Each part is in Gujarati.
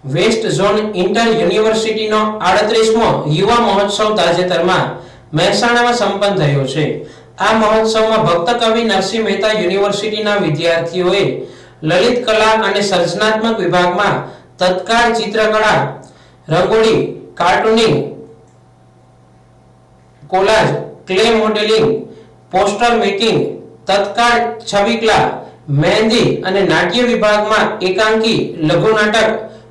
વેસ્ટ ઝોન ઇન્ટર યુનિવર્સિટીનો 38મો યુવા મહોત્સવ તાજેતરમાં મહેસાણામાં સંપન્ન થયો છે। આ મહોત્સવમાં ભક્ત કવિ નરસિંહ મહેતા યુનિવર્સિટીના વિદ્યાર્થીઓએ લલિત કલા અને સર્જનાત્મક વિભાગમાં તત્કાળ ચિત્રકળા, rangoli, cartooning, collage, clay modelling, poster making, તત્કાળ છબીકલા, મહેંદી અને નાટ્ય વિભાગમાં એકાંકી, લઘુ નાટક,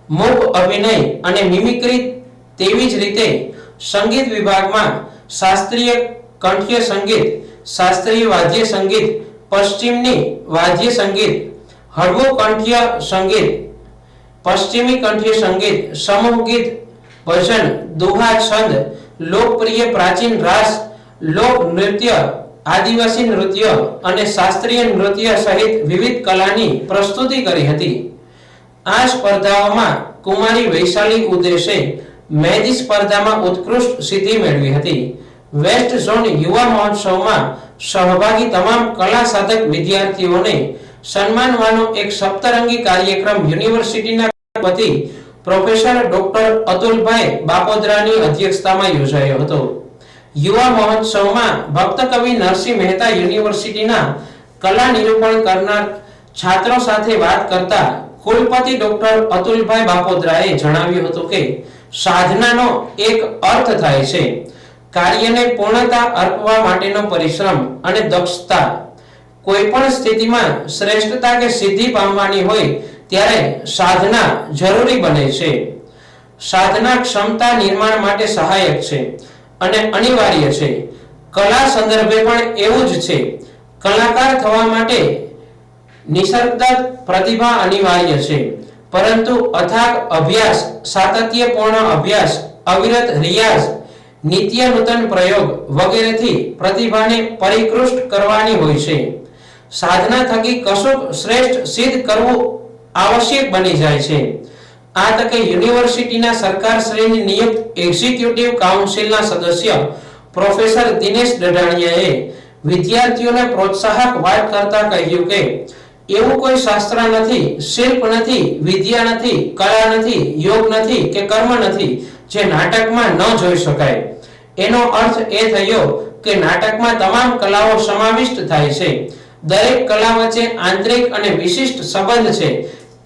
મૂક અભિનય અને મિમિક્રી, તેવી જ રીતે સંગીત વિભાગમાં શાસ્ત્રીય કંઠ્ય સંગીત, શાસ્ત્રીય વાદ્ય સંગીત, પશ્ચિમની વાદ્ય સંગીત, હળવું કંઠ્ય સંગીત, પશ્ચિમી કંઠ્ય સંગીત, સમૂહ ગીત, ભજન, દુહા, છંદ, લોકપ્રિય પ્રાચીન રાસ, લોક નૃત્ય, આદિવાસી નૃત્ય અને શાસ્ત્રીય નૃત્ય સહિત વિવિધ કલાની પ્રસ્તુતિ કરી હતી। આ સ્પર્ધાઓમાં કુમારી વૈશાલી ઉદેશે મહેંદી સ્પર્ધામાં ઉત્કૃષ્ટ સિદ્ધિ મેળવી હતી। વેસ્ટ ઝોન યુવા મહોત્સવમાં સહભાગી તમામ કલા સાધક વિદ્યાર્થીઓને સન્માનવાનો એક સપ્તરંગી કાર્યક્રમ યુનિવર્સિટીના કુલપતિ પ્રોફેસર ડોક્ટર અતુલભાઈ બાપોદરાની અધ્યક્ષતામાં યોજાયો હતો। યુવા મહોત્સવમાં ભક્ત કવિ નરસિંહ મહેતા યુનિવર્સિટીના કલા નિરૂપણ કરનાર છાત્રો સાથે વાત કરતા કુલપતિ ડોક્ટર અતુલભાઈ બાપોદરાએ જણાવ્યું હતું કે સાધનાનો એક અર્થ થાય છે કાર્યને પૂર્ણતા અર્પવા માટેનો પરિશ્રમ અને દક્ષતા। કોઈ પણ સ્થિતિમાં શ્રેષ્ઠતા કે સિદ્ધિ પામવાની હોય ત્યારે સાધના જરૂરી બને છે। સાધના ક્ષમતા નિર્માણ માટે સહાયક છે અને અનિવાર્ય છે। કલા સંદર્ભે પણ એવું જ છે। કલાકાર થવા માટે નિસર્ગદત્ત પ્રતિભા અનિવાર્ય છે, પરંતુ અથાગ અભ્યાસ, સાતત્યપૂર્ણ અભ્યાસ, અવિરત રિયાઝ, નિત્ય નૂતન પ્રયોગ વગેરેથી પ્રતિભાને પરિકૃષ્ટ કરવાની હોય છે। સાધના થકી કશુંક શ્રેષ્ઠ સિદ્ધ કરવું આવશ્યક બની જાય છે। આ તકે યુનિવર્સિટીના સરકારશ્રીની નિયુક્ત એક્ઝિક્યુટિવ કાઉન્સિલના સદસ્ય પ્રોફેસર દિનેશ ડઢાણિયાએ વિદ્યાર્થીઓને પ્રોત્સાહક વાત કરતા કહ્યું કે એવું કોઈ શાસ્ત્ર નથી, શિલ્પ નથી, વિદ્યા નથી, કલા નથી, યોગ નથી કે કર્મ નથી જે નાટકમાં ન જોઈ શકાય। એનો અર્થ એ થયો કે નાટકમાં તમામ કલાઓ સમાવિષ્ટ થાય છે। દરેક કલા વચ્ચે આંતરિક અને વિશિષ્ટ સંબંધ છે।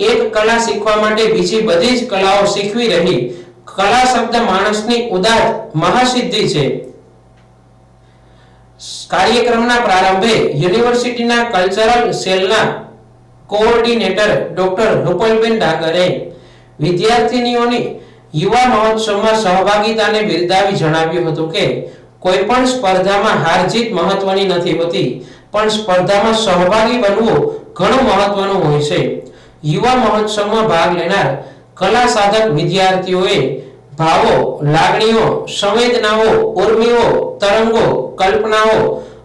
એક કલા શીખવા માટે બીજી બધી જ કલાઓ શીખવી રહી। કલા શબ્દ માણસની ઉદાત્ત મહાસિદ્ધિ છે। કાર્યક્રમના પ્રારંભે યુનિવર્સિટીના કલ્ચરલ સેલના કોઓર્ડિનેટર ડોક્ટર રૂપલબેન ડાંગરે વિદ્યાર્થીનીઓની યુવા મહોત્સવમાં સહભાગિતાને બિરદાવી જણાવ્યું હતું કે કોઈ પણ સ્પર્ધામાં હાર જીત મહત્વની નથી હોતી, પણ સ્પર્ધામાં સહભાગી બનવું ઘણું મહત્વનું હોય છે। યુવા મહોત્સવમાં ભાગ લેનાર કલા સાધક વિદ્યાર્થીઓએ ભાવો, લાગણીઓ, સંવેદનાઓ, ઉર્મિઓ, તરંગો, કલ્પનાઓ,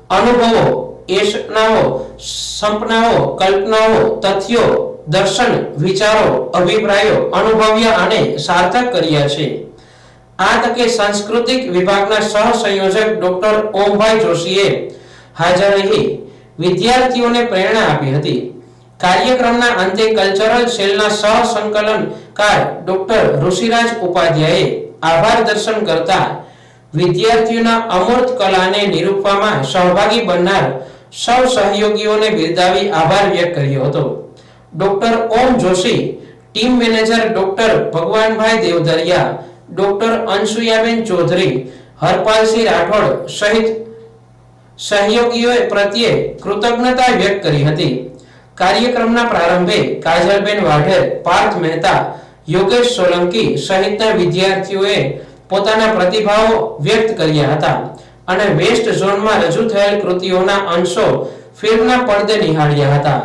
અનુભવો, એશનાઓ, સંપનાઓ, કલ્પનાઓ, તથ્યો, દર્શન, વિચારો, અભિપ્રાયો અનુભવ્યા અને સાર્થક કર્યા છે। આ તકે સાંસ્કૃતિક વિભાગના સહસંયોજક ડોક્ટર ઓમભાઈ જોશીએ હાજર રહી વિદ્યાર્થીઓને પ્રેરણા આપી હતી। કાર્યક્રમના અંતે કલ્ચરલ સેલના સહસંકલનકાર ડોક્ટર ઋષિરાજ ઉપાધ્યાયે આભાર દર્શન કરતા વિદ્યાર્થીઓના અમૂર્ત કલાને નિરૂપવામાં સહભાગી બનનાર સૌ સહયોગીઓને બિરદાવી આભાર વ્યક્ત કર્યો હતો। Doctor Om Joshi, team manager doctor Bhagwanbhai Devdhariya, doctor Anshuyaben Chaudhari, Harpalsinh Rathod સહિત સહયોગીઓ પ્રત્યે કૃતજ્ઞતા વ્યક્ત કરી હતી। કાર્યક્રમના પ્રારંભે કાજલબેન વાઢેર, પાર્થ મહેતા, યોગેશ સોલંકી સહિતના વિદ્યાર્થીઓએ પોતાના પ્રતિભાવો વ્યક્ત કર્યા હતા અને વેસ્ટ ઝોનમાં રજૂ થયેલ કૃતિઓના અંશો ફિલ્મના પડદે નિહાળ્યા હતા।